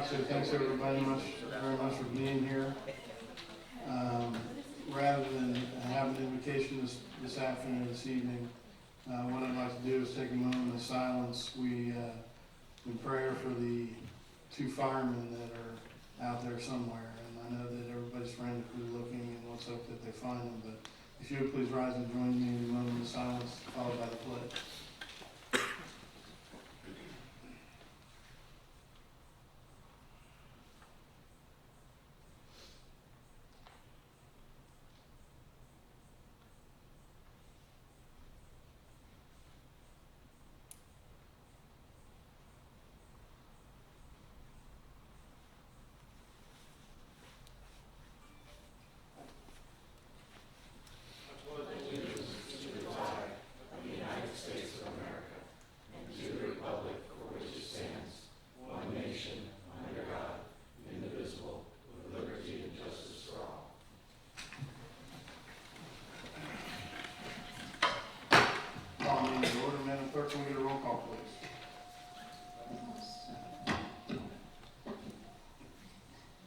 So thanks everybody very much for being here. Rather than have an invocation this afternoon, this evening, what I'd like to do is take a moment of silence. We in prayer for the two firemen that are out there somewhere, and I know that everybody's frantically looking, and let's hope that they find them. But if you would please rise and join me in a moment of silence, followed by the pledge. Clerk, can we get a roll call, please?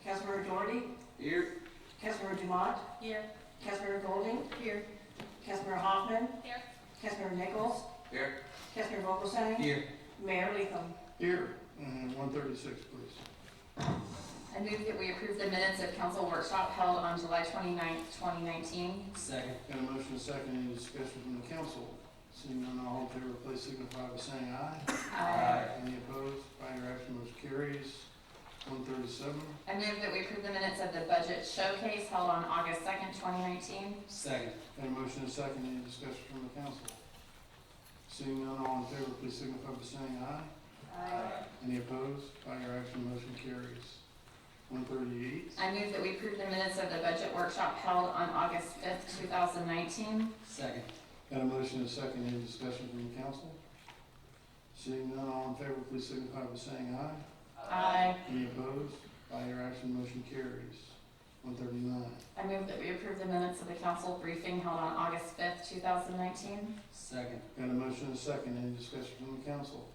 Councilmember Doherty? Here. Councilmember Dumont? Here. Councilmember Golding? Here. Councilmember Hoffman? Here. Councilmember Nichols? Here. Councilmember Vogelsang? Here. Mayor Latham? Here, and 136, please. I move that we approve the minutes of council workshop held on July 29th, 2019. Second. Got a motion and a second, any discussion from the council? Seeing none, all in favor, please signify by saying aye. Aye. Any opposed? By your action, motion carries. 137. I move that we approve the minutes of the budget showcase held on August 2nd, 2019. Second. Got a motion and a second, any discussion from the council? Seeing none, all in favor, please signify by saying aye. Aye. Any opposed? By your action, motion carries. 138. I move that we approve the minutes of the budget workshop held on August 5th, 2019. Second. Got a motion and a second, any discussion from the council? Seeing none, all in favor, please signify by saying aye. Aye. Any opposed? By your action, motion carries. 139. I move that we approve the minutes of the council briefing held on August 5th, 2019. Second. Got a motion and a second, any discussion from the council?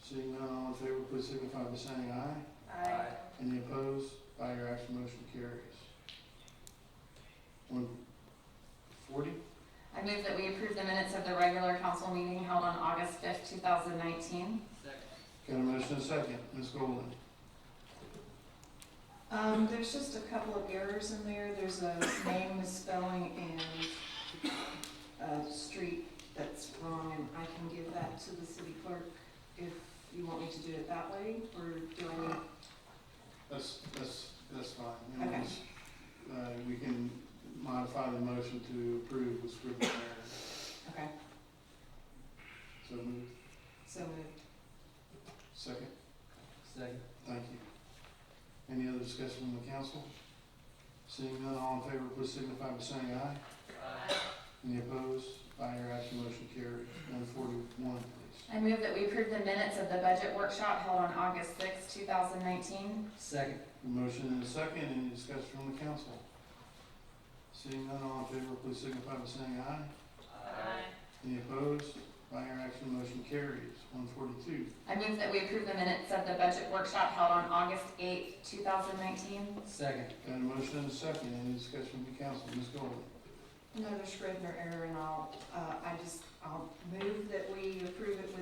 Seeing none, all in favor, please signify by saying aye. Aye. Any opposed? By your action, motion carries. 140. I move that we approve the minutes of the regular council meeting held on August 5th, 2019. Second. Got a motion and a second, Ms. Golden. There's just a couple of errors in there. There's a name misspelling and a street that's wrong, and I can give that to the city clerk if you want me to do it that way, or do I need? That's fine. You know, Okay. we can modify the motion to approve with scrivener's error. Okay, So moved. so moved. Second. Second. Thank you. Any other discussion from the council? Seeing none, all in favor, please signify by saying aye. Aye. Any opposed? By your action, motion carries. 141, please. I move that we approve the minutes of the budget workshop held on August 6th, 2019. Second. A motion and a second, any discussion from the council? Seeing none, all in favor, please signify by saying aye. Aye. Any opposed? By your action, motion carries. 142. I move that we approve the minutes of the budget workshop held on August 8th, 2019. Second. Got a motion and a second, any discussion from the council? Ms. Golden? Another Scrivener error, and I'll move that we approve it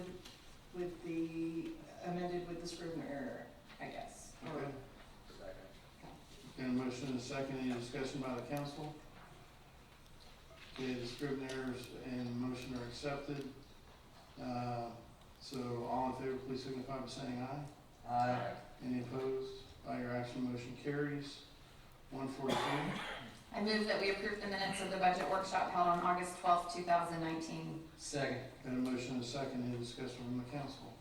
with the amended with the Scrivener error, I guess. Or- Okay. Second. Got a motion and a second, any discussion by the council? Okay, the scrivener errors and motion are accepted. So all in favor, please signify by saying aye. Aye. Any opposed? By your action, motion carries. 142. I move that we approve the minutes of the budget workshop held on August 12th, 2019. Second. Got a motion and a second, any discussion from the council?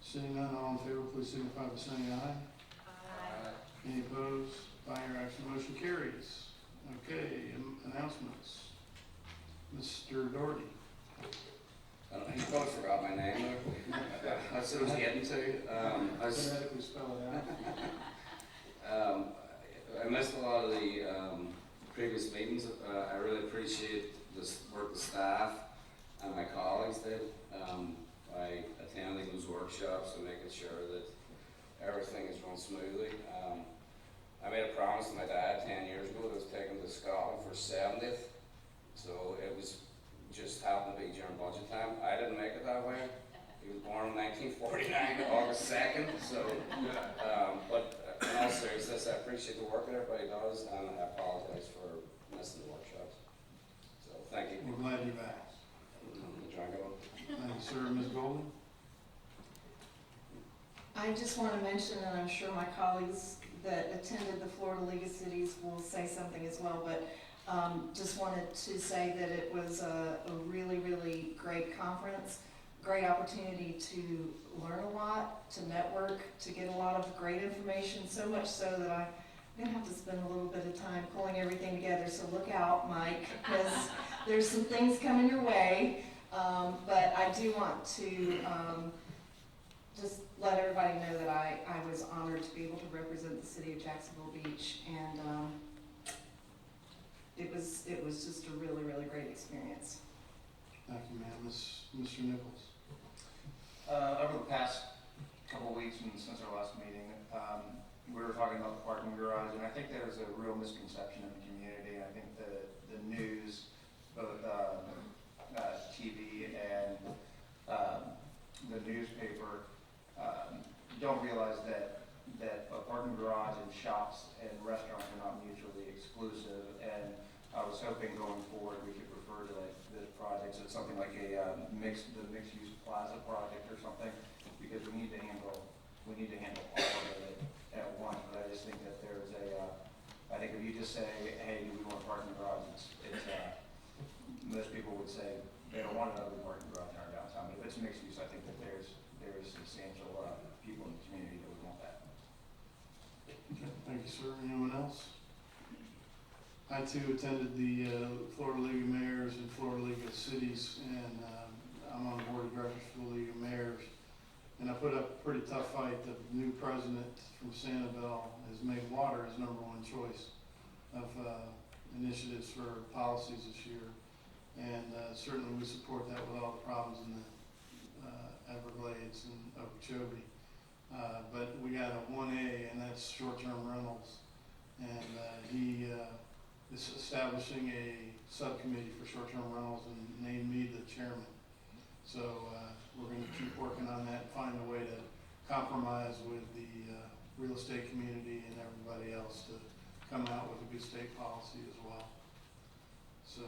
Seeing none, all in favor, please signify by saying aye. Aye. Any opposed? By your action, motion carries. Okay, announcements. Mr. Doherty. I don't know, you probably forgot my name. That's what I was getting to. I was, Phonetically spell it out. I missed a lot of the previous meetings. I really appreciate the work the staff and my colleagues did by attending those workshops and making sure that everything has run smoothly. I made a promise to my dad 10 years ago that I was taking him to Scotland for 70th, so it was just happened to be during budget time. I didn't make it that way. He was born in 1949, August 2nd, so, but in all seriousness, I appreciate the work that everybody does, and I apologize for missing the workshops. So, thank you. We're glad you're back. Django. Thank you, sir. Ms. Golden? I just want to mention, and I'm sure my colleagues that attended the Florida League of Cities will say something as well, but just wanted to say that it was a really, really great conference, great opportunity to learn a lot, to network, to get a lot of great information, so much so that I'm gonna have to spend a little bit of time pulling everything together, so look out, Mike, because there's some things coming your way. But I do want to just let everybody know that I was honored to be able to represent the city of Jacksonville Beach, and it was just a really, really great experience. Thank you, ma'am. Mr. Nichols? Over the past couple of weeks and since our last meeting, we were talking about the parking garage, and I think there's a real misconception in the community. I think the news, both TV and the newspaper, don't realize that a parking garage and shops and restaurants are not mutually exclusive. And I was hoping going forward we could refer to like this project as something like a mixed use plaza project or something, because we need to handle all of it at once. But I just think that there's I think if you just say, hey, do we want a parking garage, it's most people would say they don't want another parking garage in our downtown. But if it's mixed use, I think that there's substantial people in the community that would want that. Okay, thank you, sir. Anyone else? I too attended the Florida League of Mayors and Florida League of Cities, and I'm on the board of directors for the League of Mayors. And I put up a pretty tough fight. The new president from Sanibel has made water his #1 choice of initiatives for policies this year. And certainly we support that with all the problems in the Everglades and Okeechobee. But we got a 1A, and that's short-term rentals. And he is establishing a subcommittee for short-term rentals and named me the chairman. So we're going to keep working on that and find a way to compromise with the real estate community and everybody else to come out with a good state policy as well. So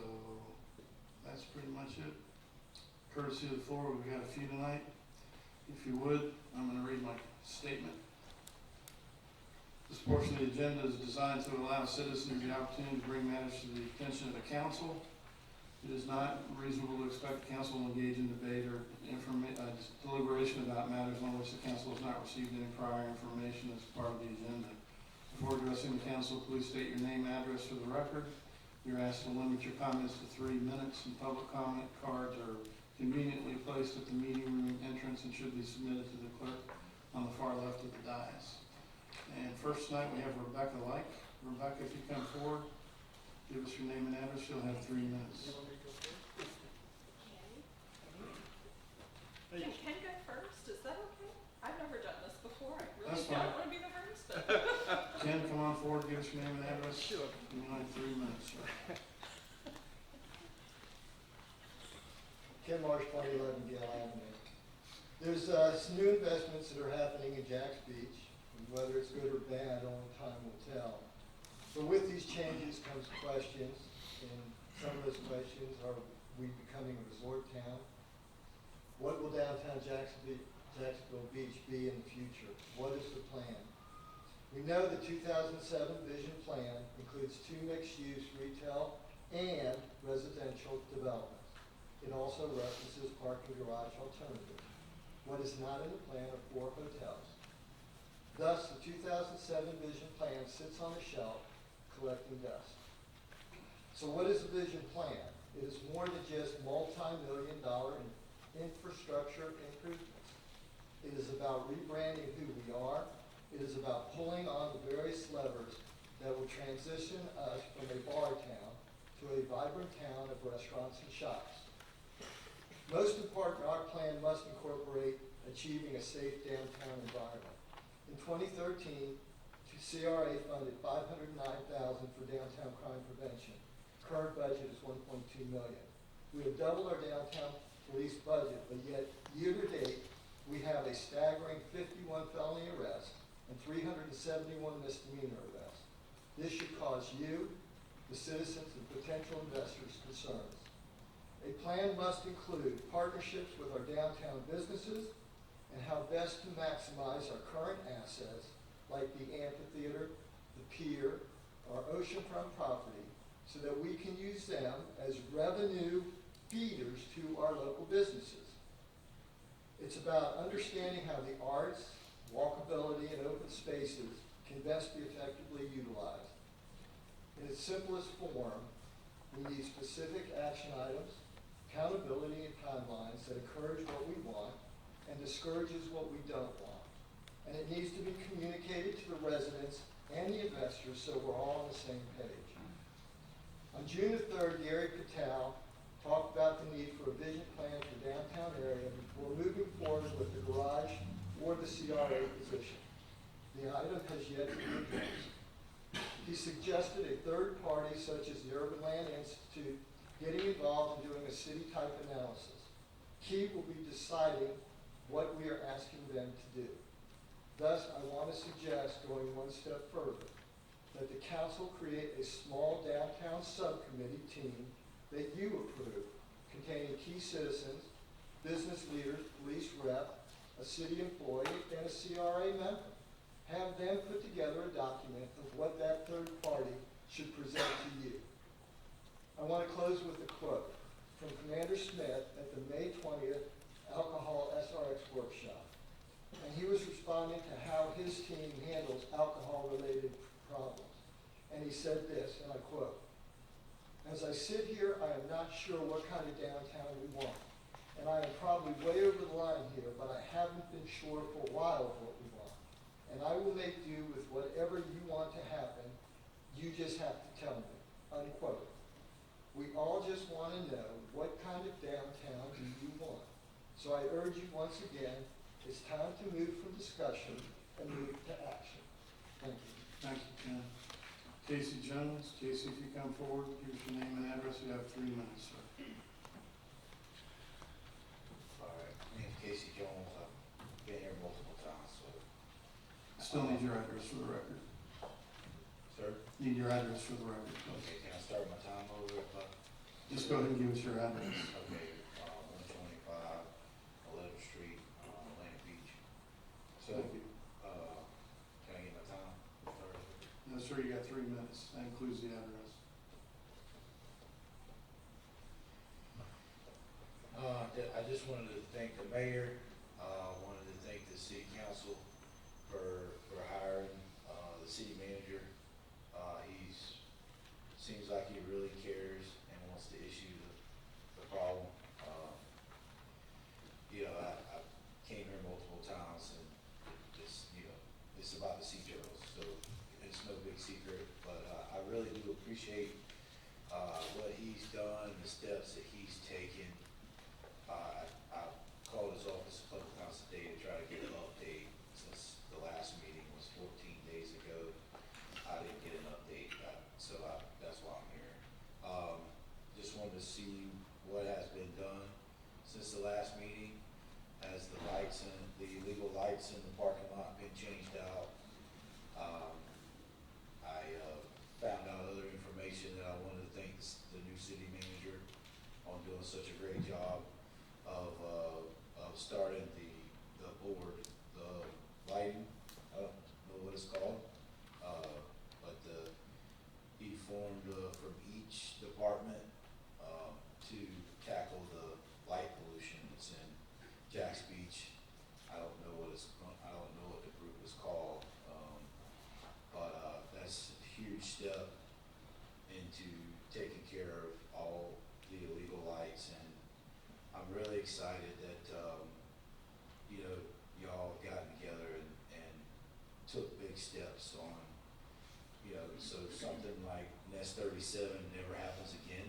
that's pretty much it. Courtesy of the floor, we've got a few tonight. If you would, I'm going to read my statement. This portion of the agenda is designed to allow citizens the opportunity to bring matters to the attention of the council. It is not reasonable to expect the council will engage in debate or deliberation about matters on which the council has not received any prior information as part of the agenda. Before addressing the council, please state your name, address for the record. You're asked to limit your comments to 3 minutes, and public comment cards are conveniently placed at the meeting room entrance and should be submitted to the clerk on the far left of the dais. And first tonight we have Rebecca Like. Rebecca, if you come forward, give us your name and address. You'll have 3 minutes. Can Ken go first? Is that okay? I've never done this before. I really That's don't fine. want to be the first. Ken, come on forward, give us your name and address. Sure. You only have 3 minutes, sir. Ken Marsh, 2011 Gale Avenue. There's some new investments that are happening in Jacks Beach, and whether it's good or bad, only time will tell. But with these changes comes questions, and some of those questions are, we becoming a resort town? What will downtown Jacksonville Beach be in the future? What is the plan? We know the 2007 vision plan includes 2 mixed-use retail and residential developments. It also references parking garage alternatives. What is not in the plan are 4 hotels. Thus, the 2007 vision plan sits on a shelf collecting dust. So what is a vision plan? It is more than just multi-million-dollar infrastructure improvements. It is about rebranding who we are. It is about pulling on the various levers that will transition us from a bar town to a vibrant town of restaurants and shops. Most important, our plan must incorporate achieving a safe downtown environment. In 2013, CRA funded $509,000 for downtown crime prevention. Current budget is $1.2 million. We have doubled our downtown police budget, but yet year to date, we have a staggering 51 felony arrests and 371 misdemeanor arrests. This should cause you, the citizens, and potential investors concerns. A plan must include partnerships with our downtown businesses and how best to maximize our current assets like the amphitheater, the pier, our oceanfront property, so that we can use them as revenue feeders to our local businesses. It's about understanding how the arts, walkability, and open spaces can best be effectively utilized. In its simplest form, we need specific action items, accountability and timelines that encourage what we want and discourages what we don't want. And it needs to be communicated to the residents and the investors so we're all on the same page. On June the 3rd, Gary Patel talked about the need for a vision plan for the downtown area before moving forward with the garage or the CRA position. The item has yet to be addressed. He suggested a third party such as the Urban Land Institute getting involved in doing a city-type analysis. Key will be deciding what we are asking them to do. Thus, I want to suggest going one step further, that the council create a small downtown subcommittee team that you approve, containing key citizens, business leaders, police rep, a city employee, and a CRA member. Have them put together a document of what that third party should present to you. I want to close with a quote from Commander Smith at the May 20th Alcohol SRX workshop. And he was responding to how his team handles alcohol-related problems. And he said this, and I quote, "As I sit here, I am not sure what kind of downtown we want. And I am probably way over the line here, but I haven't been sure for a while of what we want. And I will make do with whatever you want to happen. You just have to tell me," unquote. We all just want to know, what kind of downtown do you want? So I urge you once again, it's time to move from discussion and move to action. Thank you. Thank you, Ken. Casey Jones. Casey, if you come forward, give us your name and address. You have 3 minutes, sir. All right, my name's Casey Jones. I've been here multiple times, so. Still need your address for the record. Sir? Need your address for the record, please. Okay, can I start my time over? Just go ahead and give us your address. Okay, 125 11th Street, Atlantic Beach. So, Thank you. can I get my time? No, sir, you got 3 minutes. That includes the address. I just wanted to thank the mayor, wanted to thank the city council for hiring, the city manager. Seems like he really cares and wants to issue the problem. I came here multiple times and it's about the sea turtles, so it's no big secret, but I really do appreciate what he's done, the steps that he's taken. I called his office a couple times today to try to get an update since the last meeting was 14 days ago. I didn't get an update, so that's why I'm here. Just wanted to see what has been done since the last meeting. Has the illegal lights in the parking lot been changed out? I found out other information that I wanted to thank the new city manager on doing such a great job of starting the board, the lighting, I don't know what it's called, but he formed from each department to tackle the light pollution that's in Jack's Beach. I don't know what the group is called, but that's a huge step into taking care of all the illegal lights, and I'm really excited that y'all have gotten together and took big steps on, so something like Nest 37 never happens again.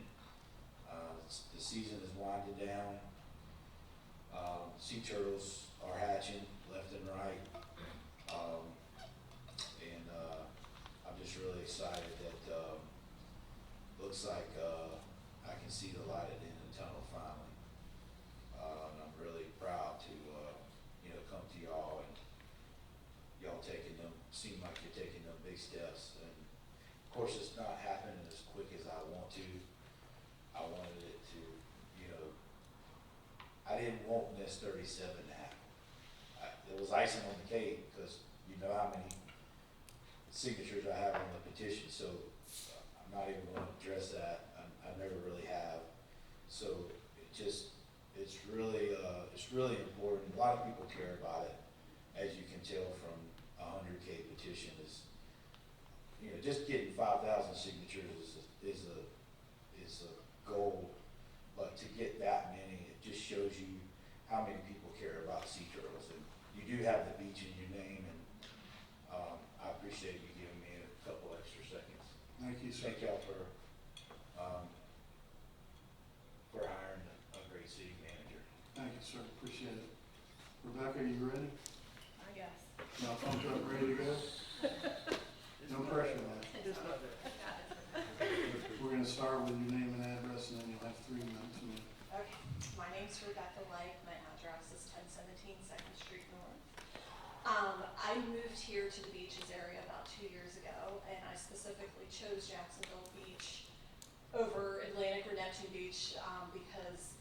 The season is winding down. Sea turtles are hatching left and right. really excited that, looks like, I can see the light at the end of the tunnel finally. And I'm really proud to, come to y'all and y'all taking them, seem like you're taking them big steps. And of course, it's not happening as quick as I want to. I wanted it to, I didn't want this 37 to happen. It was icing on the cake because you know how many signatures I have on the petition, so I'm not even going to address that. I never really have. So it's really important. A lot of people care about it, as you can tell from a 100K petition. Is just getting 5,000 signatures is a goal, but to get that many, it just shows you how many people care about sea turtles. And you do have the beach in your name, and I appreciate you giving me a couple extra seconds. Thank you, sir. Thank y'all for hiring a great city manager. Thank you, sir. Appreciate it. Rebecca, you ready? I guess. Y'all pumped up, ready to go? No pressure, man. We're gonna start with your name and address, and then you'll have 3 minutes. Okay, my name's Rebecca Lake, my address is 1017 2nd Street North. I moved here to the beaches area about 2 years ago, and I specifically chose Jacksonville Beach over Atlantic or Neptune Beach because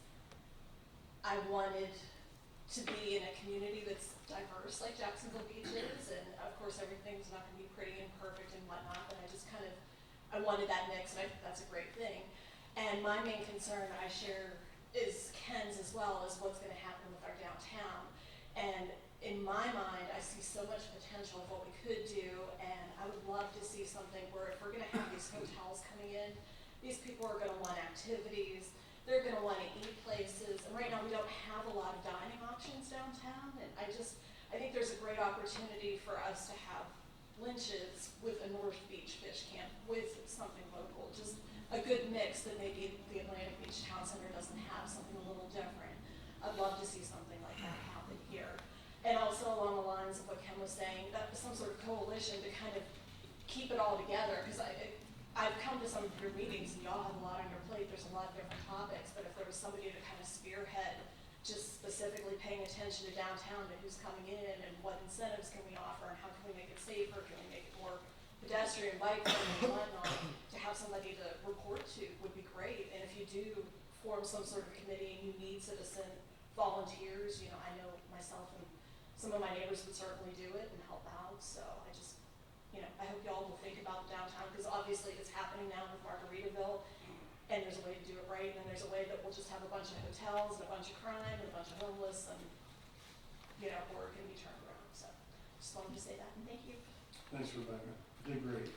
I wanted to be in a community that's diverse like Jacksonville Beach is, and of course everything's not gonna be pretty and perfect and whatnot, but I wanted that mix, and I think that's a great thing. And my main concern I share is Ken's as well, as what's gonna happen with our downtown. And in my mind, I see so much potential of what we could do, and I would love to see something where if we're gonna have these hotels coming in, these people are gonna want activities, they're gonna wanna eat places, and right now we don't have a lot of dining options downtown, and I think there's a great opportunity for us to have lunches with a North Beach fish camp, with something local, just a good mix that maybe the Atlantic Beach Town Center doesn't have, something a little different. I'd love to see something like that happen here. And also along the lines of what Ken was saying, that some sort of coalition to kind of keep it all together, because I've come to some of your meetings and y'all have a lot on your plate, there's a lot of different topics, but if there was somebody to kind of spearhead just specifically paying attention to downtown, to who's coming in and what incentives can we offer and how can we make it safer, can we make it more pedestrian, bike friendly and whatnot, to have somebody to report to would be great. And if you do form some sort of committee and you need citizen volunteers, I know myself and some of my neighbors would certainly do it and help out. So I hope y'all will think about downtown, because obviously it's happening now with Margaritaville, and there's a way to do it right, and then there's a way that we'll just have a bunch of hotels and a bunch of crime and a bunch of homeless, and or it can be turned around. So just wanted to say that, and thank you. Thanks, Rebecca. You did great.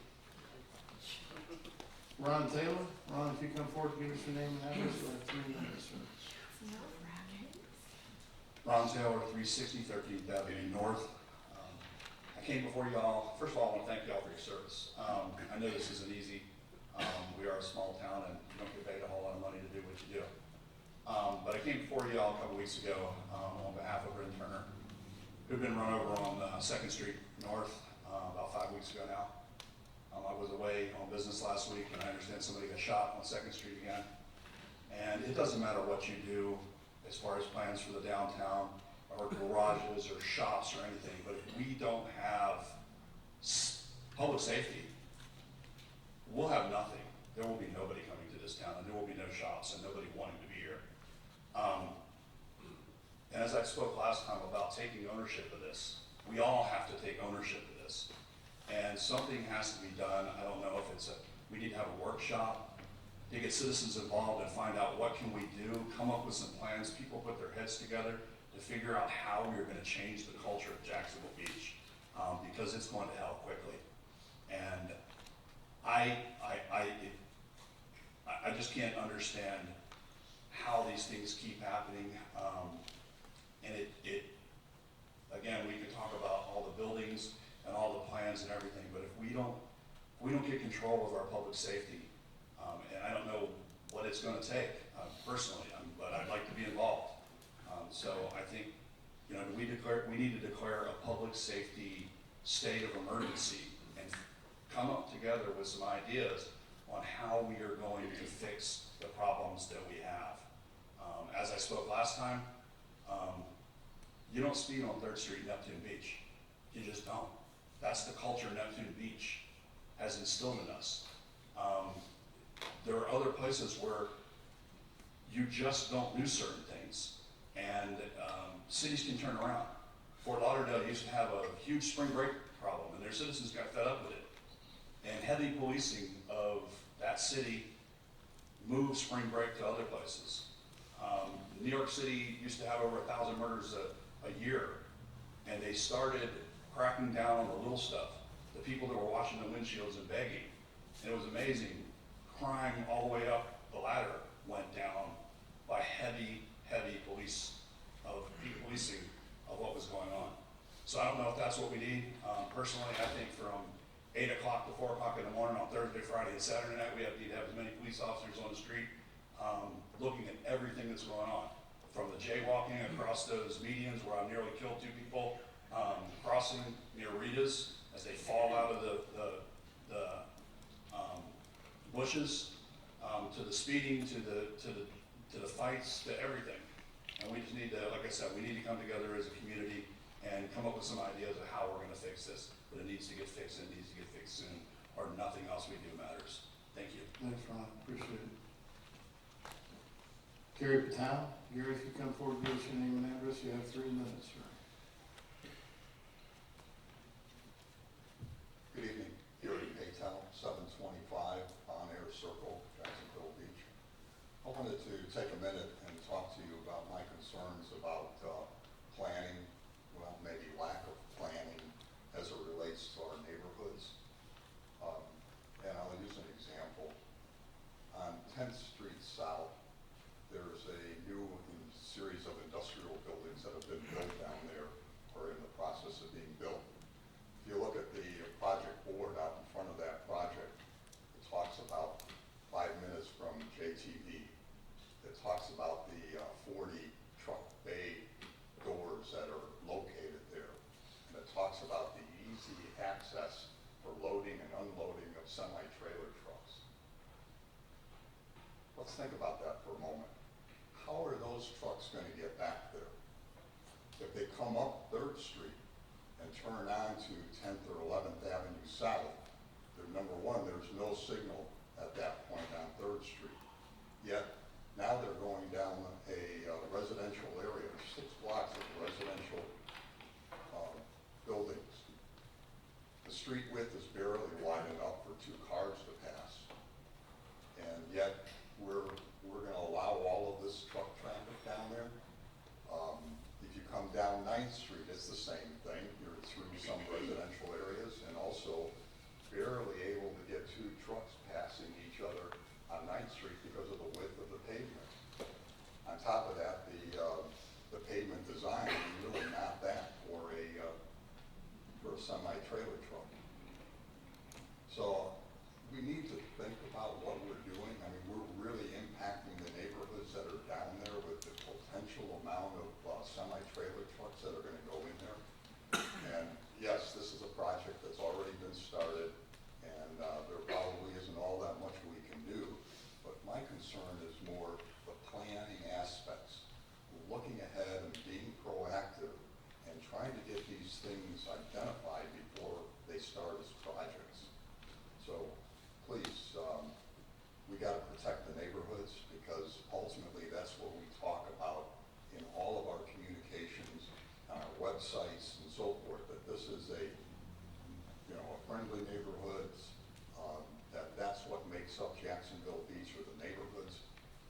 Ron Taylor. Ron, if you come forward, give us your name and address. You'll have 3 minutes, sir. Ron Taylor, 360 13th Avenue North. I came before y'all. First of all, I want to thank y'all for your service. I know this isn't easy. We are a small town and you don't get paid a whole lot of money to do what you do. But I came before y'all a couple weeks ago on behalf of Bryn Turner, who'd been run over on 2nd Street North about 5 weeks ago now. I was away on business last week, and I understand somebody got shot on 2nd Street again. And it doesn't matter what you do as far as plans for the downtown or garages or shops or anything, but if we don't have public safety, we'll have nothing. There will be nobody coming to this town, and there will be no shops and nobody wanting to be here. And as I spoke last time about taking ownership of this, we all have to take ownership of this. And something has to be done. I don't know if we need to have a workshop to get citizens involved and find out what can we do, come up with some plans, people put their heads together to figure out how we're gonna change the culture of Jacksonville Beach, because it's going to hell quickly. And I just can't understand how these things keep happening. And again, we could talk about all the buildings and all the plans and everything, but if we don't get control of our public safety, and I don't know what it's gonna take personally, but I'd like to be involved. So I think, we need to declare a public safety state of emergency and come up together with some ideas on how we are going to fix the problems that we have. As I spoke last time, you don't speed on 3rd Street, Neptune Beach. You just don't. That's the culture Neptune Beach has instilled in us. There are other places where you just don't do certain things, and cities can turn around. Fort Lauderdale used to have a huge spring break problem, and their citizens got fed up with it. And heavy policing of that city moved spring break to other places. New York City used to have over 1,000 murders a year, and they started cracking down on the little stuff, the people that were washing the windshields and begging. And it was amazing. Crime all the way up the ladder went down by heavy policing of what was going on. So I don't know if that's what we need. Personally, I think from 8 o'clock to 4 o'clock in the morning on Thursday, Friday, and Saturday night, we need to have as many police officers on the street looking at everything that's going on. From the jaywalking across those medians where I nearly killed 2 people, crossing near Rita's as they fall out of the bushes, to the speeding, to the fights, to everything. And we just need to, like I said, we need to come together as a community and come up with some ideas of how we're gonna fix this. But it needs to get fixed, and it needs to get fixed soon, or nothing else we do matters. Thank you. Thanks, Ron, appreciate it. Gary Patel, Gary, if you come forward, give us your name and address, you have 3 minutes, sir. Good evening, Gary Patel, 725 On Air Circle, Jacksonville Beach. I wanted to take a minute and talk to you about my concerns about planning, well, maybe lack of planning as it relates to our neighborhoods. And I'll use an example. On 10th Street South, there's a new series of industrial buildings that have been built down there, or in the process of being built. If you look at the project board out in front of that project, it talks about 5 minutes from JTV. It talks about the 40 truck bay doors that are located there. And it talks about the easy access for loading and unloading of semi-trailer trucks. Let's think about that for a moment. How are those trucks going to get back there? If they come up 3rd Street and turn on to 10th or 11th Avenue South, number one, there's no signal at that point on 3rd Street. Yet, now they're going down a residential area, 6 blocks of residential buildings. The street width is barely wide enough for 2 cars to pass. And yet, we're going to allow all of this truck traffic down there. If you come down 9th Street, it's the same thing. You're through some residential areas and also barely able to get 2 trucks passing each other on 9th Street because of the width of the pavement. On top of that, the pavement design is really not that for a semi-trailer truck. So we need to think about what we're doing. I mean, we're really impacting the neighborhoods that are down there with the potential amount of semi-trailer trucks that are going to go in there. And yes, this is a project that's already been started, and there probably isn't all that much we can do. But my concern is more the planning aspects, looking ahead and being proactive and trying to get these things identified before they start as projects. So please, we got to protect the neighborhoods, because ultimately that's what we talk about in all of our communications, on our websites and so forth, that this is a friendly neighborhoods, that's what makes up Jacksonville Beach, or the neighborhoods.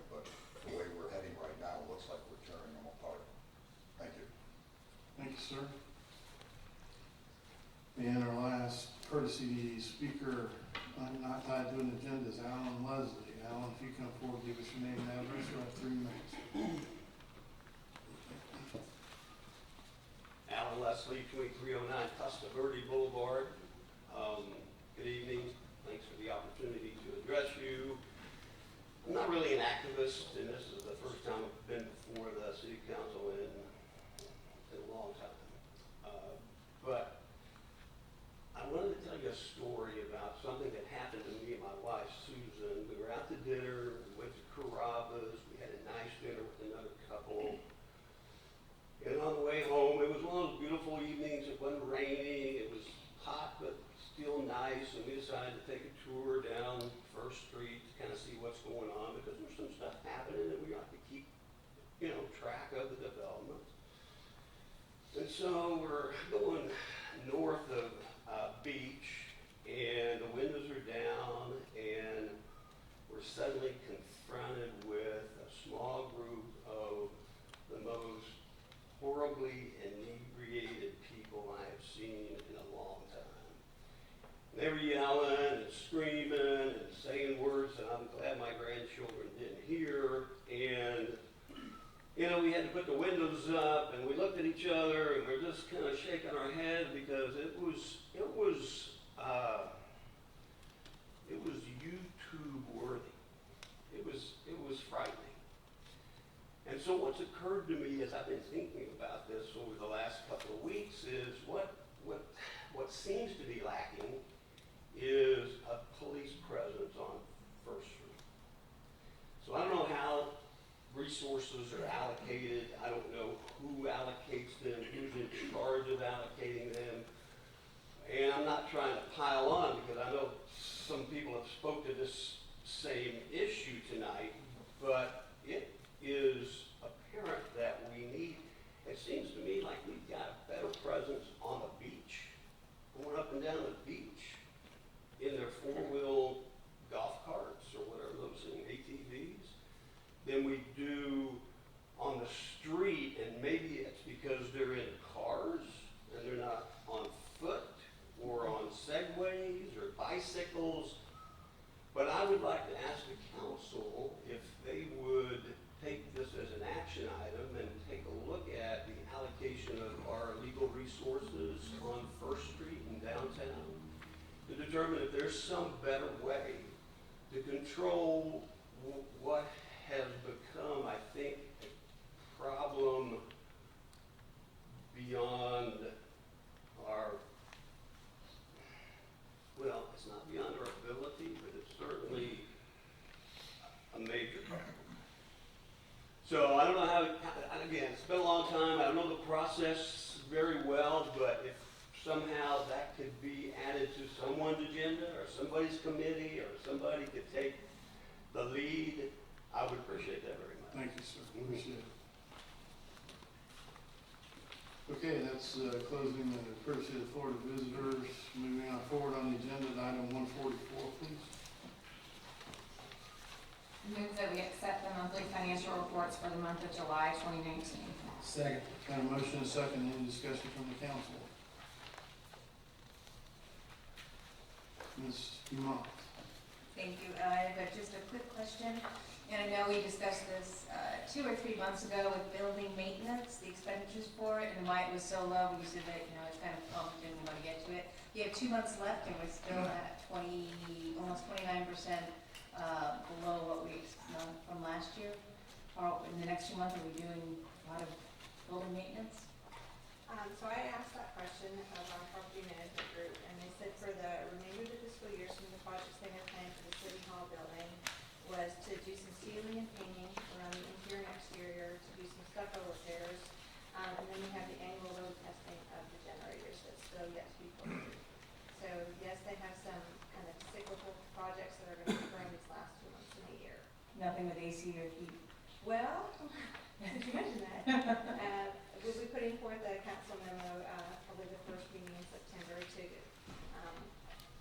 But the way we're heading right now, it looks like we're tearing them apart. Thank you. Thank you, sir. And our last courtesy speaker, not tied to an agenda, is Alan Leslie. Alan, if you come forward, give us your name and address, you have 3 minutes. Alan Leslie, 2309 Costa Verde Boulevard. Good evening. Thanks for the opportunity to address you. I'm not really an activist, and this is the first time I've been before the city council in a long time. But I wanted to tell you a story about So we're going north of Beach, and the windows are down, and we're suddenly confronted with a small group of the most horribly inebriated people I have seen in a long time. They were yelling and screaming and saying words that I'm glad my grandchildren didn't hear. And, you know, we had to put the windows up, and we looked at each other, and we're just kind of shaking our head because it was YouTube worthy. It was frightening. And so what's occurred to me as I've been thinking about this over the last couple of weeks is what seems to be lacking is a police presence on First Street. So I don't know how resources are allocated. I don't know who allocates them, who's in charge of allocating them. And I'm not trying to pile on because I know some people have spoke to this same issue tonight, but it is apparent that we need, it seems to me like we've got a better presence on the beach, going up and down the beach in their four-wheel golf carts or whatever those things, ATVs, than we do on the street. And maybe it's because they're in cars and they're not on foot or on segways or bicycles. But I would like to ask the council if they would take this as an action item and take a look at the allocation of our legal resources on First Street and downtown to determine if there's some better way to control what has become, I think, a problem beyond our, well, it's not beyond our ability, but it's certainly a major problem. So I don't know how, again, it's been a long time. I don't know the process very well, but if somehow that could be added to someone's agenda or somebody's committee or somebody could take the lead, I would appreciate that very much. Thank you, sir. Appreciate it. Okay, that's closing the courtesy of the floor to visitors. Moving on forward on the agenda, item 144, please. Move that we accept the monthly financial reports for the month of July 2019. Second. Got a motion and a second. Any discussion from the council? Ms. Dumont. Thank you. I have just a quick question, and I know we discussed this 2 or 3 months ago with building maintenance, the expenditures for it, and why it was so low. You said that, you know, it's kind of pumped, didn't want to get to it. You have 2 months left, and we're still at almost 29% below what we from last year. Or in the next 2 months, are we doing a lot of building maintenance? So I asked that question of our property management group, and they said for the remainder of the fiscal year, some of the projects they have planned for the city hall building was to do some sealing and painting around the interior and exterior, to do some stucco repairs, and then we have the annual load testing of the generators that's still yet to be completed. So yes, they have some kind of cyclical projects that are going to occur in these last 2 months of the year. Nothing with AC or heat? Well, did you mention that? We'll be putting forth a council memo, probably the first meeting in September, to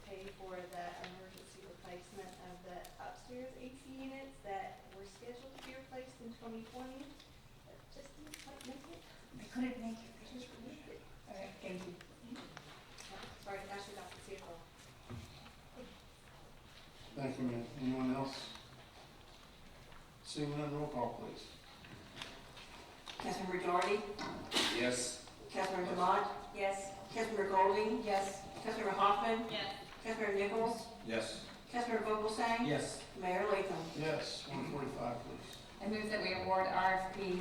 pay for the emergency replacement of the upstairs AC units that were scheduled to be replaced in 2020. But just didn't quite make it. I couldn't make it. They just released it. All right, thank you. Sorry, Ashley got the CFO. Thank you, ma'am. Anyone else? Seeing none, roll call, please. Councilmember Doherty? Yes. Councilmember Demott? Yes. Councilmember Golding? Yes. Councilmember Hoffman? Yes. Councilmember Nichols? Yes. Councilmember Vogelsang? Yes. Mayor Latham? Yes, 145, please. I move that we award RFP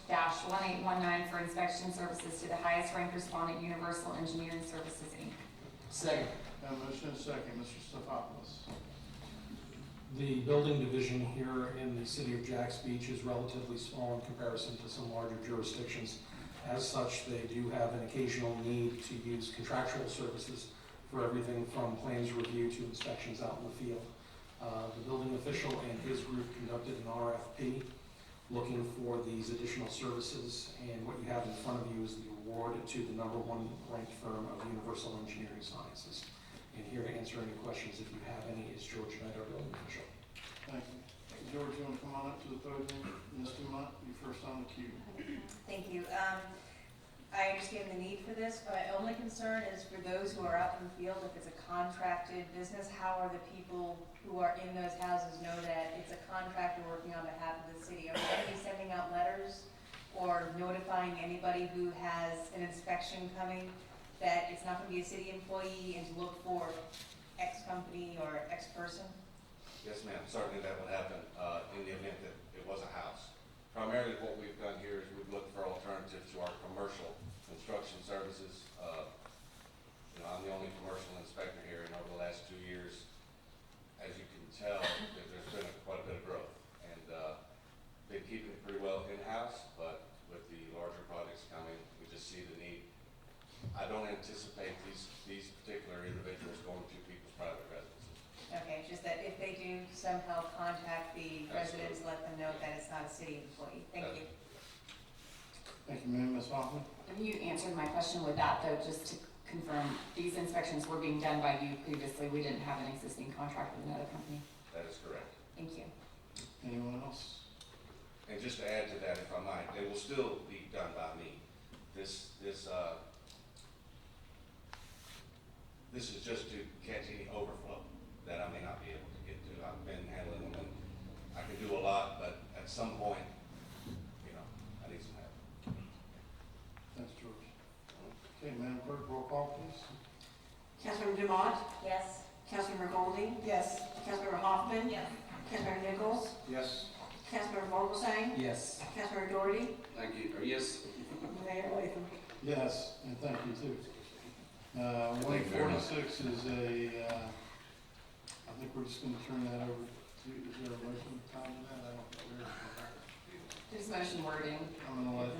06-1819 for inspection services to the highest ranked respondent, Universal Engineering Services, Inc. Second. Got a motion and a second. Mr. Stefopoulos. The building division here in the city of Jacks Beach is relatively small in comparison to some larger jurisdictions. As such, they do have an occasional need to use contractual services for everything from plans review to inspections out in the field. The building official and his group conducted an RFP. looking for these additional services, and what you have in front of you is the award to the #1 ranked firm of Universal Engineering Sciences. And here to answer any questions, if you have any, is George Knight, our building official. Thank you. George, you want to come on up to the podium? Ms. Dumont, you're first on the queue. Thank you. I understand the need for this, but my only concern is for those who are out in the field, if it's a contracted business, how are the people who are in those houses know that it's a contractor working on behalf of the city? Are we going to be sending out letters or notifying anybody who has an inspection coming that it's not going to be a city employee and to look for X company or X person? Yes, ma'am, certainly that would happen, in the event that it was a house. Primarily what we've done here is we've looked for alternatives to our commercial construction services. I'm the only commercial inspector here, and over the last 2 years, as you can tell, there's been quite a bit of growth. And been keeping it pretty well in-house, but with the larger projects coming, we just see the need. I don't anticipate these particular individuals going to people's private residences. Okay, just that if they do somehow contact the residents, let them know that it's not a city employee. Thank you. Thank you, ma'am. Ms. Hoffman? You answered my question with that, though, just to confirm, these inspections were being done by you previously. We didn't have an existing contract with another company. That is correct. Thank you. Anyone else? And just to add to that, if I might, they will still be done by me. This is just to catch any overflow that I may not be able to get to. I've been handling them, and I can do a lot, but at some point, I need some help. Thanks, George. Okay, Madam Clerk, roll call, please. Councilmember Dumont, Yes? Councilmember Goldie, Yes. Councilmember Hoffman, Yes. Councilmember Nichols, Yes. Councilmember Vogelsang, Yes. Councilmember Doherty, Thank you. Or yes? Mayor Latham. Yes, and thank you too. Thank you very much. 146 is I think we're just gonna turn that over to, is there a motion time to that? I don't know. Just motion wording. I'm gonna let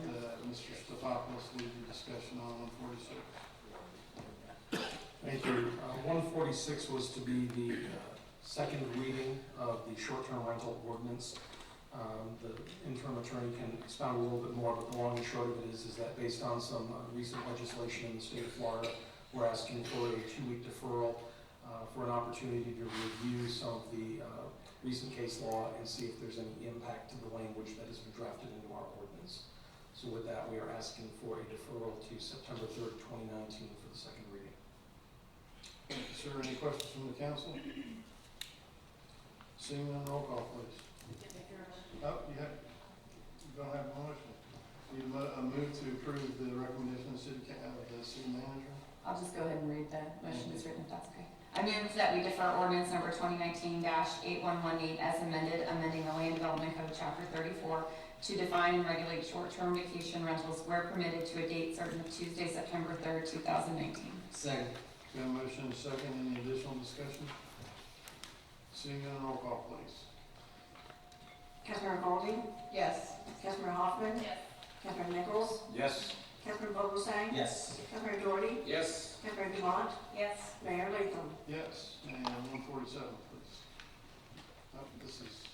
Mr. Stefopoulos lead the discussion on 146. Thank you. 146 was to be the second reading of the short-term rental ordinance. The interim attorney can expound a little bit more, but the long and short of it is that based on some recent legislation in the state of Florida, we're asking for a 2-week deferral for an opportunity to review some of the recent case law and see if there's any impact to the language that has been drafted into our ordinance. So with that, we are asking for a deferral to September 3rd, 2019 for the second reading. Thank you, sir. Any questions from the council? Seeing none, roll call, please. Oh, you don't have a motion. Need a move to approve the recommendation of the city manager? I'll just go ahead and read the motion as written, if that's okay. I move that we defer ordinance number 2019-8118 as amended, amending the Land Development Code, Chapter 34, to define and regulate short-term vacation rentals where permitted to a date certain of Tuesday, September 3rd, 2019. Second. We have a motion and a second. Any additional discussion? Seeing none, roll call, please. Councilmember Goldie, Yes. Councilmember Hoffman, Yes. Councilmember Nichols, Yes. Councilmember Vogelsang, Yes. Councilmember Doherty, Yes. Councilmember Dumont, Yes. Mayor Latham. Yes, and 147, please. Oh, this is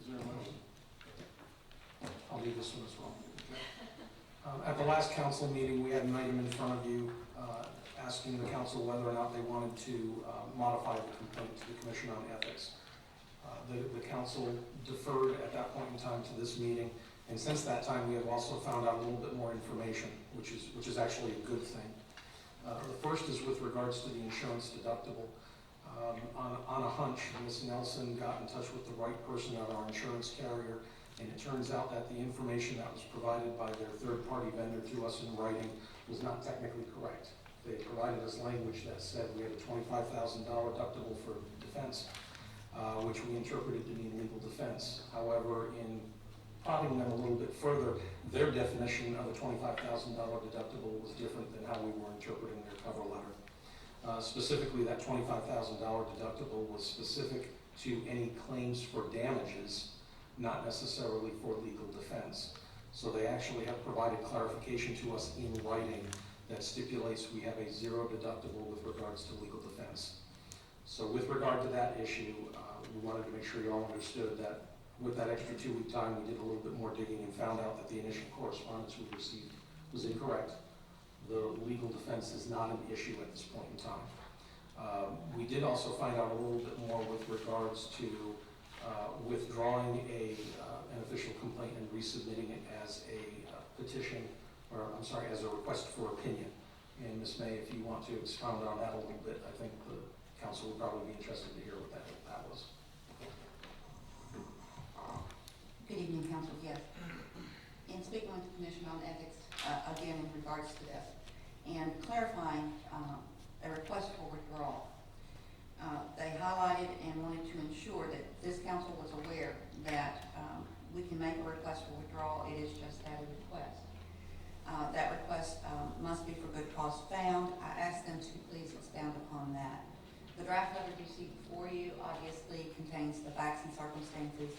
there a motion? I'll leave this one as well. At the last council meeting, we had an item in front of you asking the council whether or not they wanted to modify the complaint to the Commission on Ethics. The council deferred at that point in time to this meeting, and since that time, we have also found out a little bit more information, which is actually a good thing. The first is with regards to the insurance deductible. On a hunch, Ms. Nelson got in touch with the right person at our insurance carrier, and it turns out that the information that was provided by their third-party vendor to us in writing was not technically correct. They provided us language that said we had a $25,000 deductible for defense, which we interpreted to mean legal defense. However, in prodding them a little bit further, their definition of a $25,000 deductible was different than how we were interpreting their cover letter. Specifically, that $25,000 deductible was specific to any claims for damages, not necessarily for legal defense. So they actually have provided clarification to us in writing that stipulates we have a zero deductible with regards to legal defense. So with regard to that issue, we wanted to make sure you all understood that with that extra 2-week time, we did a little bit more digging and found out that the initial correspondence we received was incorrect. The legal defense is not an issue at this point in time. We did also find out a little bit more with regards to withdrawing an official complaint and resubmitting it as a petition, or I'm sorry, as a request for opinion. And Ms. May, if you want to expound on that a little bit, I think the council would probably be interested to hear what that was. Good evening, Council. Yes. In speaking with the Commission on Ethics, again in regards to this, and clarifying a request for withdrawal, they highlighted and wanted to ensure that this council was aware that we can make a request for withdrawal. It is just that, a request. That request must be for good cause found. I asked them to please expound upon that. The draft letter you see before you obviously contains the facts and circumstances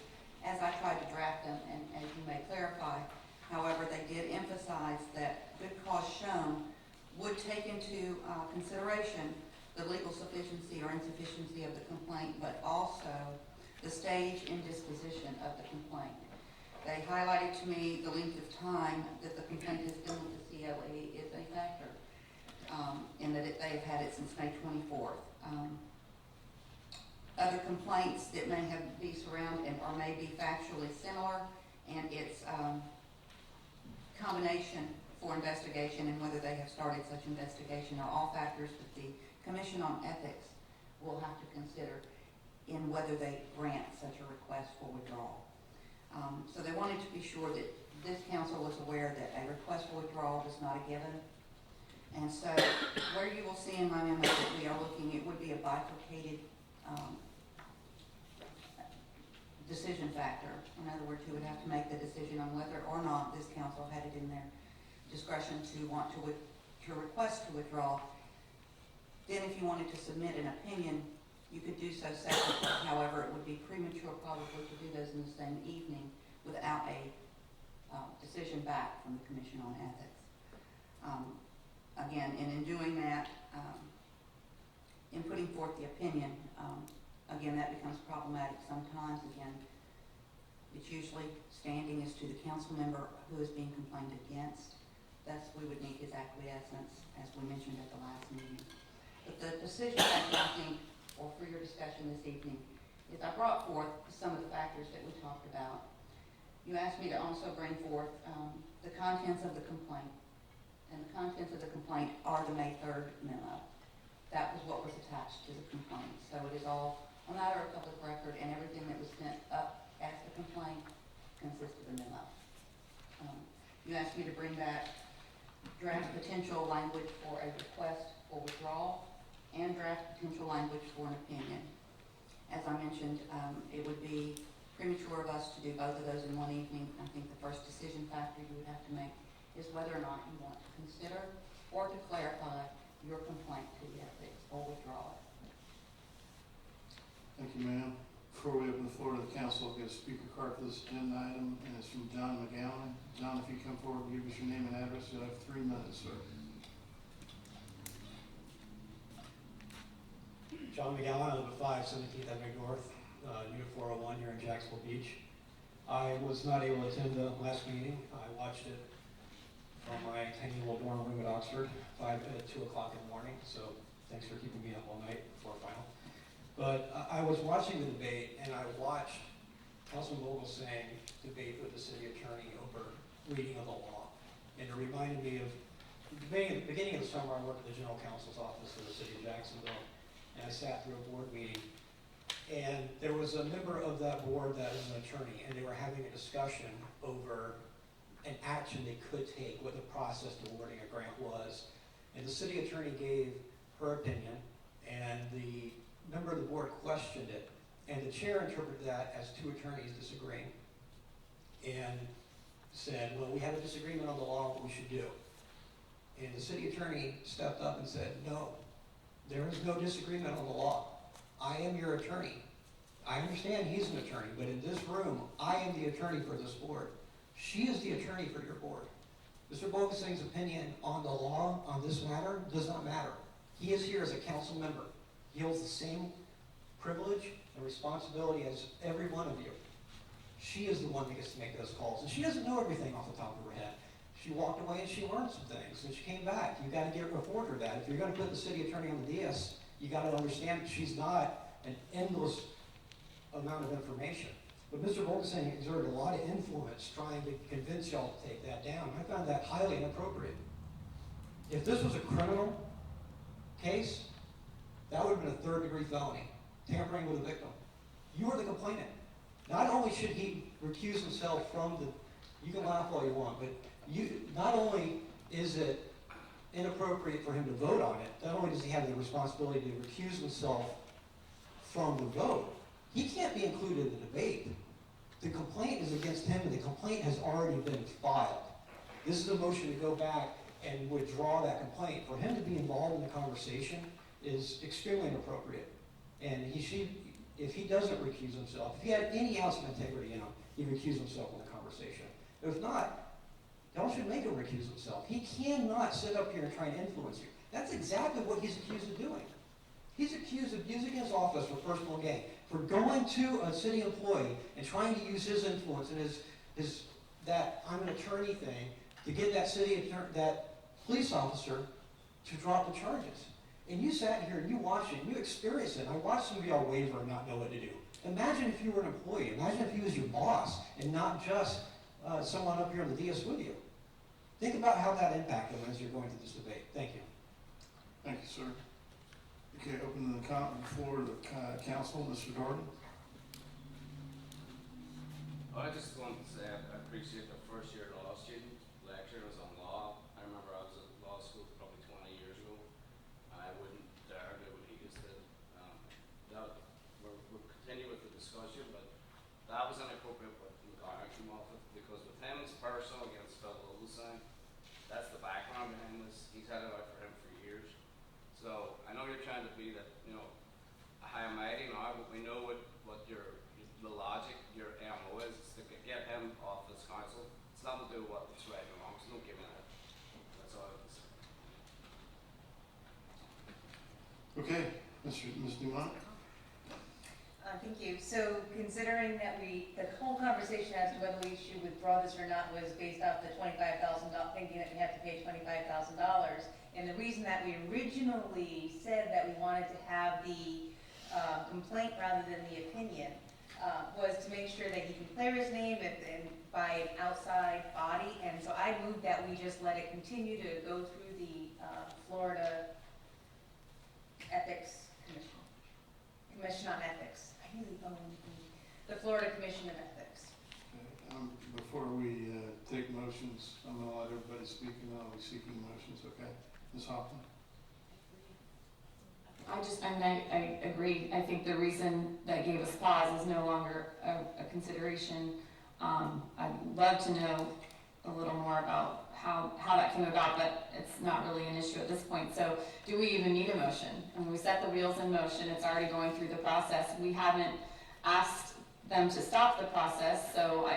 as I tried to draft them, and as you may clarify. However, they did emphasize that good cause shown would take into consideration the legal sufficiency or insufficiency of the complaint, but also the stage and disposition of the complaint. They highlighted to me the length of time that the complaint has been with the COE is a factor, in that they've had it since May 24th. Other complaints that may be surrounded or may be factually similar, and its combination for investigation and whether they have started such investigation are all factors that the Commission on Ethics will have to consider in whether they grant such a request for withdrawal. So they wanted to be sure that this council was aware that a request for withdrawal is not a given. And so where you will see in my memo that we are looking, it would be a bifurcated decision factor. In other words, you would have to make the decision on whether or not this council had it in their discretion to want to request to withdraw. Then if you wanted to submit an opinion, you could do so separately. However, it would be premature probably to do those in the same evening without a decision back from the Commission on Ethics. Again, and in doing that, in putting forth the opinion, again, that becomes problematic sometimes. Again, it's usually standing as to the council member who is being complained against. Thus, we would need his acquiescence, as we mentioned at the last meeting. But the decision factor, I think, or for your discussion this evening, is I brought forth some of the factors that we talked about. You asked me to also bring forth the contents of the complaint. And the contents of the complaint are the May 3rd memo. That was what was attached to the complaint. So it is all a matter of public record, and everything that was sent up as the complaint consists of the memo. You asked me to bring back draft potential language for a request for withdrawal and draft potential language for an opinion. As I mentioned, it would be premature of us to do both of those in one evening. I think the first decision factor you would have to make is whether or not you want to consider or to clarify your complaint to the ethics or withdraw it. Thank you, ma'am. Before we open the floor to the council, I'll get a speaker card for this agenda item, and it's from John McGowan. John, if you come forward and give us your name and address, you'll have 3 minutes, sir. John McGowan, I live at 5 17th Avenue North, Unit 401 here in Jacksonville Beach. I was not able to attend the last meeting. I watched it from my tiny little dorm room at Oxford, 2 o'clock in the morning, so thanks for keeping me up all night before final. But I was watching the debate, and I watched Councilman Vogelsang debate with the city attorney over reading of the law. And it reminded me of the beginning of the summer. I worked at the general counsel's office of the city of Jacksonville, and I sat through a board meeting. And there was a member of that board that is an attorney, and they were having a discussion over an action they could take, what the process to awarding a grant was. And the city attorney gave her opinion, and the member of the board questioned it, and the chair interpreted that as 2 attorneys disagreeing and said, well, we have a disagreement on the law, what we should do. And the city attorney stepped up and said, no, there is no disagreement on the law. I am your attorney. I understand he's an attorney, but in this room, I am the attorney for this board. She is the attorney for your board. Mr. Vogelsang's opinion on the law on this matter does not matter. He is here as a council member. He holds the same privilege and responsibility as every one of you. She is the one that gets to make those calls, and she doesn't know everything off the top of her head. She walked away and she learned some things, and she came back. You gotta report her that. If you're gonna put the city attorney on the dais, you gotta understand that she's not an endless amount of information. But Mr. Volkesing exerted a lot of influence trying to convince y'all to take that down. I found that highly inappropriate. If this was a criminal case, that would have been a third-degree felony, tampering with a victim. You are the complainant. Not only should he recuse himself from the, you can laugh all you want, but not only is it inappropriate for him to vote on it, not only does he have the responsibility to recuse himself from the vote, he can't be included in the debate. The complaint is against him, and the complaint has already been filed. This is a motion to go back and withdraw that complaint. For him to be involved in the conversation is extremely inappropriate. And if he doesn't recuse himself, if he had any ounce of integrity in him, he'd recuse himself in the conversation. If not, y'all should make him recuse himself. He cannot sit up here and try and influence you. That's exactly what he's accused of doing. He's accused of using his office for personal gain, for going to a city employee and trying to use his influence and his that I'm an attorney thing to get that police officer to drop the charges. And you sat here and you watched it, and you experienced it. And I watched some of y'all waver and not know what to do. Imagine if you were an employee. Imagine if he was your boss and not just someone up here on the dais with you. Think about how that impacted him as you're going through this debate. Thank you. Thank you, sir. Okay, open the floor to the council, Mr. Darden. I just wanted to say I appreciate the first year law student lecture was on law. I remember I was at law school probably 20 years ago, and I wouldn't dare do what he just did. We'll continue with the discussion, but that was inappropriate what McGuire came off with, because with him it's personal against Phil Olsen. That's the background behind this. He's had it out for him for years. So I know you're trying to be that, a high and mighty now, but we know what the logic, your MO is to get him off this council. It's nothing to do with what's right and wrong, so don't give me that. That's all I have to say. Okay, Ms. Dumont. Thank you. So considering that the whole conversation as to whether we should withdraw this or not was based off the $25,000, thinking that we have to pay $25,000. And the reason that we originally said that we wanted to have the complaint rather than the opinion was to make sure that he can clear his name by an outside body. And so I moved that we just let it continue to go through the Florida Ethics Commission on Ethics. I really own the Florida Commission on Ethics. Okay, before we take motions, I'm going to let everybody speak, and then I'll be seeking motions, okay? Ms. Hoffman? I agree. I think the reason that gave us pause is no longer a consideration. I'd love to know a little more about how that came about, but it's not really an issue at this point. So do we even need a motion? And we set the wheels in motion. It's already going through the process. We haven't asked them to stop the process, so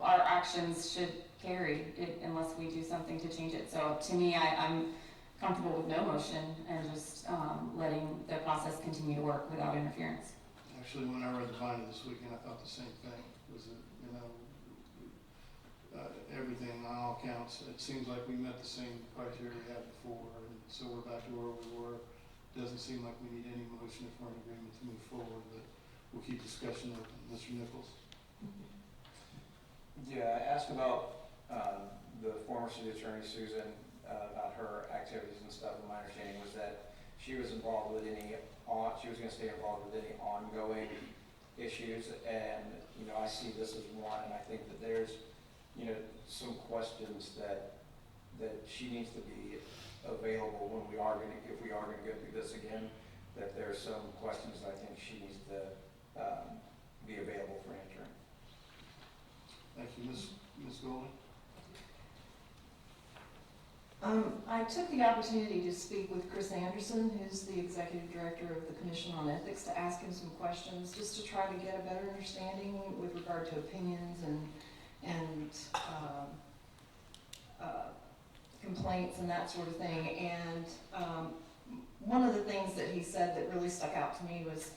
our actions should carry it unless we do something to change it. So to me, I'm comfortable with no motion and just letting the process continue to work without interference. Actually, when I read the binder this weekend, I thought the same thing. Was that, everything on all counts, it seems like we met the same criteria we had before, and so we're back to where we were. Doesn't seem like we need any motion if we're in agreement to move forward, but we'll keep discussion open. Mr. Nichols? Yeah, I asked about the former city attorney, Susan, about her activities and stuff, and my understanding was that she was involved with she was going to stay involved with any ongoing issues, and, I see this as one, and I think that there's, some questions that she needs to be available when if we are going to go through this again, that there's some questions I think she needs to be available for answering. Thank you. Ms. Golding? I took the opportunity to speak with Chris Anderson, who's the executive director of the Commission on Ethics, to ask him some questions, just to try to get a better understanding with regard to opinions and complaints and that sort of thing. And one of the things that he said that really stuck out to me was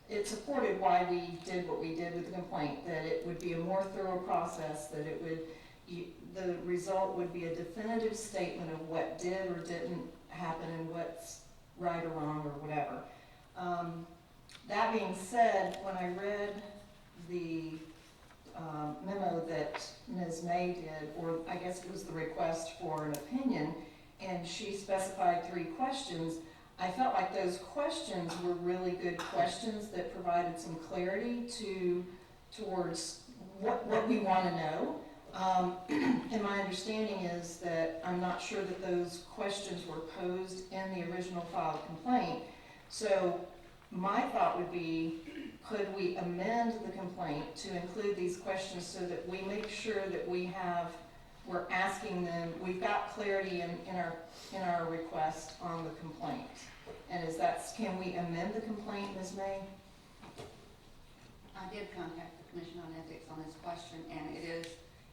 it supported why we did what we did with the complaint, that it would be a more thorough process, that it would, the result would be a definitive statement of what did or didn't happen and what's right or wrong or whatever. That being said, when I read the memo that Ms. May did, or I guess it was the request for an opinion, and she specified 3 questions, I felt like those questions were really good questions that provided some clarity towards what we want to know. And my understanding is that I'm not sure that those questions were posed in the original filed complaint. So my thought would be, could we amend the complaint to include these questions so that we make sure that we're asking them, we've got clarity in our request on the complaint? And can we amend the complaint, Ms. May? I did contact the Commission on Ethics on this question, and it is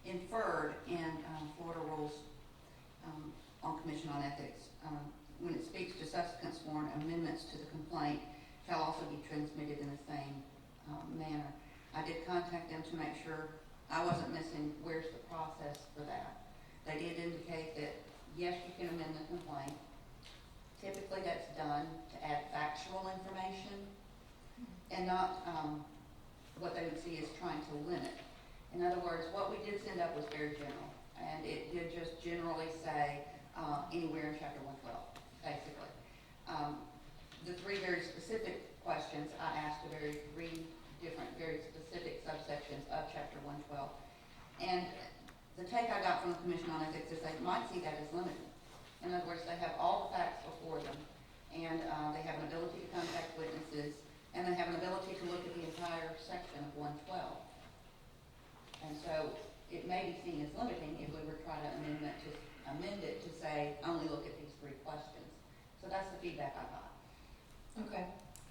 inferred in Florida rules on Commission on Ethics. When it speaks to subsequent sworn amendments to the complaint, shall also be transmitted in the same manner. I did contact them to make sure I wasn't missing where's the process for that. They did indicate that, yes, you can amend the complaint. Typically that's done to add factual information and not what they would see as trying to limit. In other words, what we did send up was very general, and it did just generally say anywhere in Chapter 112, basically. The 3 very specific questions I asked are 3 different, very specific subsections of Chapter 112. And the take I got from the Commission on Ethics is they might see that as limited. In other words, they have all the facts before them, and they have an ability to contact witnesses, and they have an ability to look at the entire section of 112. And so it may be seen as limiting if we were trying to amend it to say, only look at these 3 questions. So that's the feedback I got. Okay,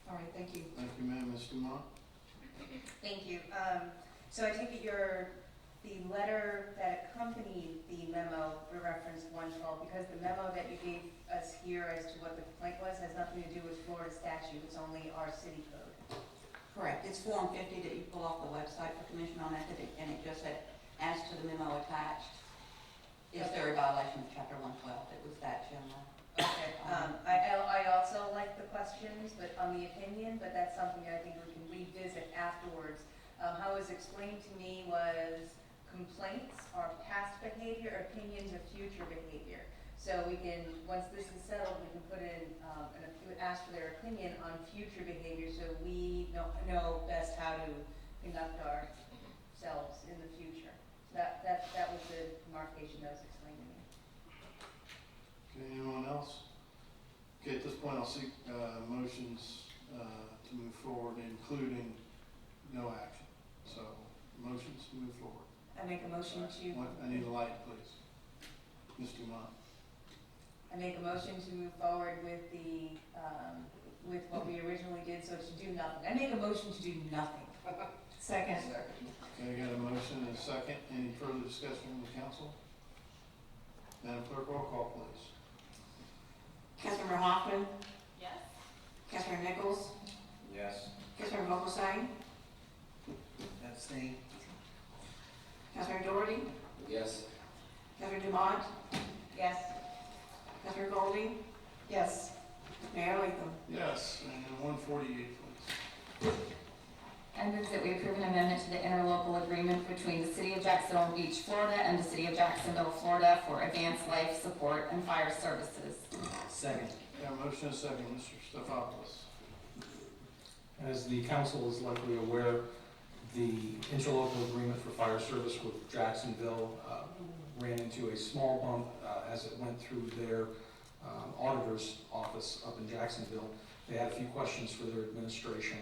all right, thank you. Thank you, ma'am. Ms. Dumont? Thank you. So I take it the letter that accompanied the memo referenced 112, because the memo that you gave us here as to what the complaint was has nothing to do with Florida statute, it's only our city code. Correct. It's Form 50 that you pull off the website for Commission on Ethics, and it just said, as to the memo attached, is there a violation of Chapter 112? It was that general. Okay. I also like the questions, but on the opinion, but that's something I think we can revisit afterwards. How it was explained to me was complaints are past behavior, opinions are future behavior. So we can, once this is settled, we can put in, ask for their opinion on future behavior, so we know best how to conduct ourselves in the future. That was the markation that was explained to me. Okay, anyone else? Okay, at this point, I'll seek motions to move forward, including no action. So, motions to move forward. I make a motion to. I need a light, please. Ms. Dumont. I make a motion to move forward with the, with what we originally did, so to do nothing. I make a motion to do nothing. Second. Okay, I got a motion and a second. Any further discussion from the council? Madam Clerk, roll call, please. Councilmember Hoffman, Yes? Councilmember Nichols, Yes. Councilmember Vogelsang, Abstain. Councilmember Doherty, Yes. Councilmember Dumont, Yes. Councilmember Goldie, Yes. Mayor Latham. Yes, and 148, please. I move that we approve an amendment to the interlocal agreement between the City of Jacksonville Beach, Florida and the City of Jacksonville, Florida for advanced life support and fire services. Second. Got a motion and a second. Mr. Stefopoulos. As the council is likely aware, the interlocal agreement for fire service with Jacksonville ran into a small bump as it went through their auditor's office up in Jacksonville. They had a few questions for their administration.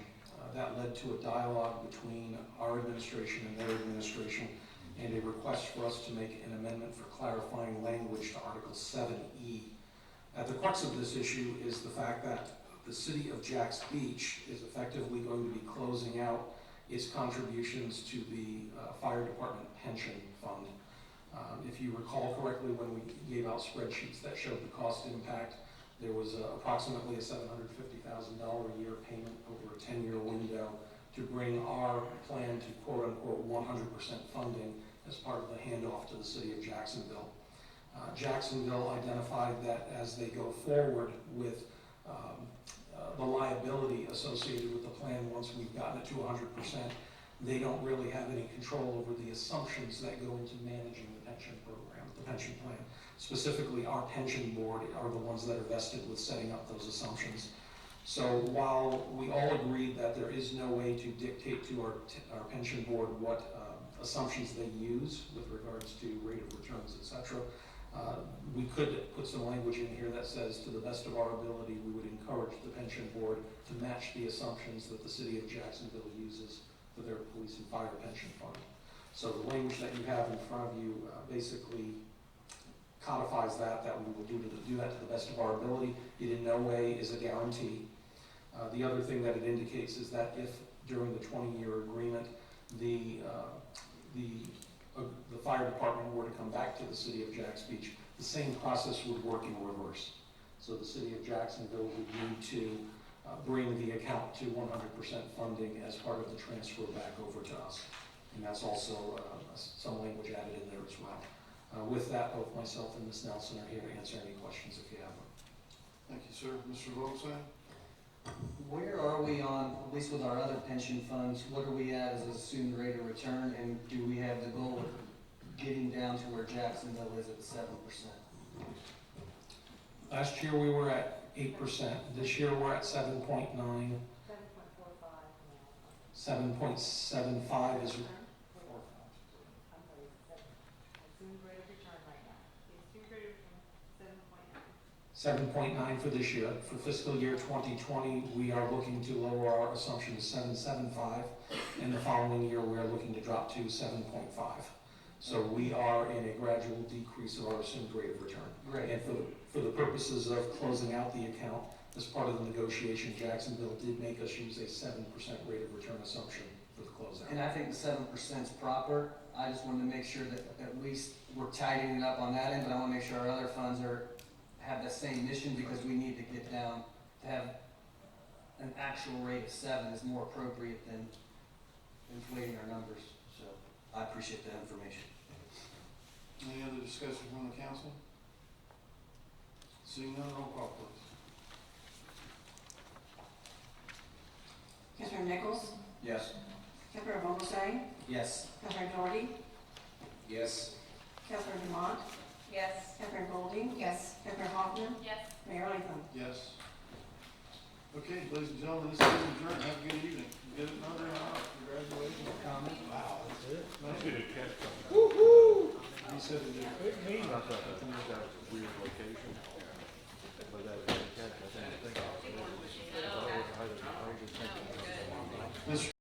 That led to a dialogue between our administration and their administration, and a request for us to make an amendment for clarifying language to Article 7E. At the crux of this issue is the fact that the City of Jacks Beach is effectively going to be closing out its contributions to the fire department pension fund. If you recall correctly, when we gave out spreadsheets that showed the cost impact, There was approximately a $750,000 a year payment over a 10-year window to bring our plan to quote-unquote 100% funding as part of the handoff to the city of Jacksonville. Jacksonville identified that as they go forward with the liability associated with the plan, once we've gotten it to 100%, they don't really have any control over the assumptions that go into managing the pension program, the pension plan. Specifically, our pension board are the ones that are vested with setting up those assumptions. So while we all agreed that there is no way to dictate to our pension board what assumptions they use with regards to rate of returns, etc., we could put some language in here that says, to the best of our ability, we would encourage the pension board to match the assumptions that the city of Jacksonville uses for their police and fire pension fund. So the language that you have in front of you basically codifies that we will do that to the best of our ability. It in no way is a guarantee. The other thing that it indicates is that if during the 20-year agreement the fire department were to come back to the city of Jacks Beach, the same process would work in reverse. So the city of Jacksonville would need to bring the account to 100% funding as part of the transfer back over to us. And that's also some language added in there as well. With that, both myself and Ms. Nelson are here to answer any questions if you have them. Thank you, sir. Mr. Vogelsang? Where are we on, at least with our other pension funds, what are we at as an assumed rate of return, and do we have the goal of getting down to where Jacksonville is at 7%? Last year we were at 8%. This year we're at 7.9. 7.45. 7.75 is. Assumed rate of return right now. The assumed rate of return, 7.9. 7.9 for this year. For fiscal year 2020, we are looking to lower our assumption to 7.75. And the following year, we are looking to drop to 7.5. So we are in a gradual decrease of our assumed rate of return. Great. And for the purposes of closing out the account, as part of the negotiation, Jacksonville did make us use a 7% rate of return assumption for the closeout. And I think the 7% is proper. I just wanted to make sure that at least we're tightening up on that end, but I want to make sure our other funds have the same mission, because we need to get down to have an actual rate of 7 is more appropriate than inflating our numbers. So I appreciate that information. Any other discussion from the council? Seeing none, roll call, please. Councilor Nichols? Yes. Councilor Vogelsang? Yes. Councilor Doherty? Yes. Councilor Dumont? Yes. Councilor Golding? Yes. Councilor Hoffman? Yes. Mayor Latham? Yes. Okay, ladies and gentlemen, this is adjourned. Have a good evening. Get it another hour. Congratulations. Comment? Wow, that's it. Woo-hoo! He said it did. I thought that was a weird location. But that was a catch. I think.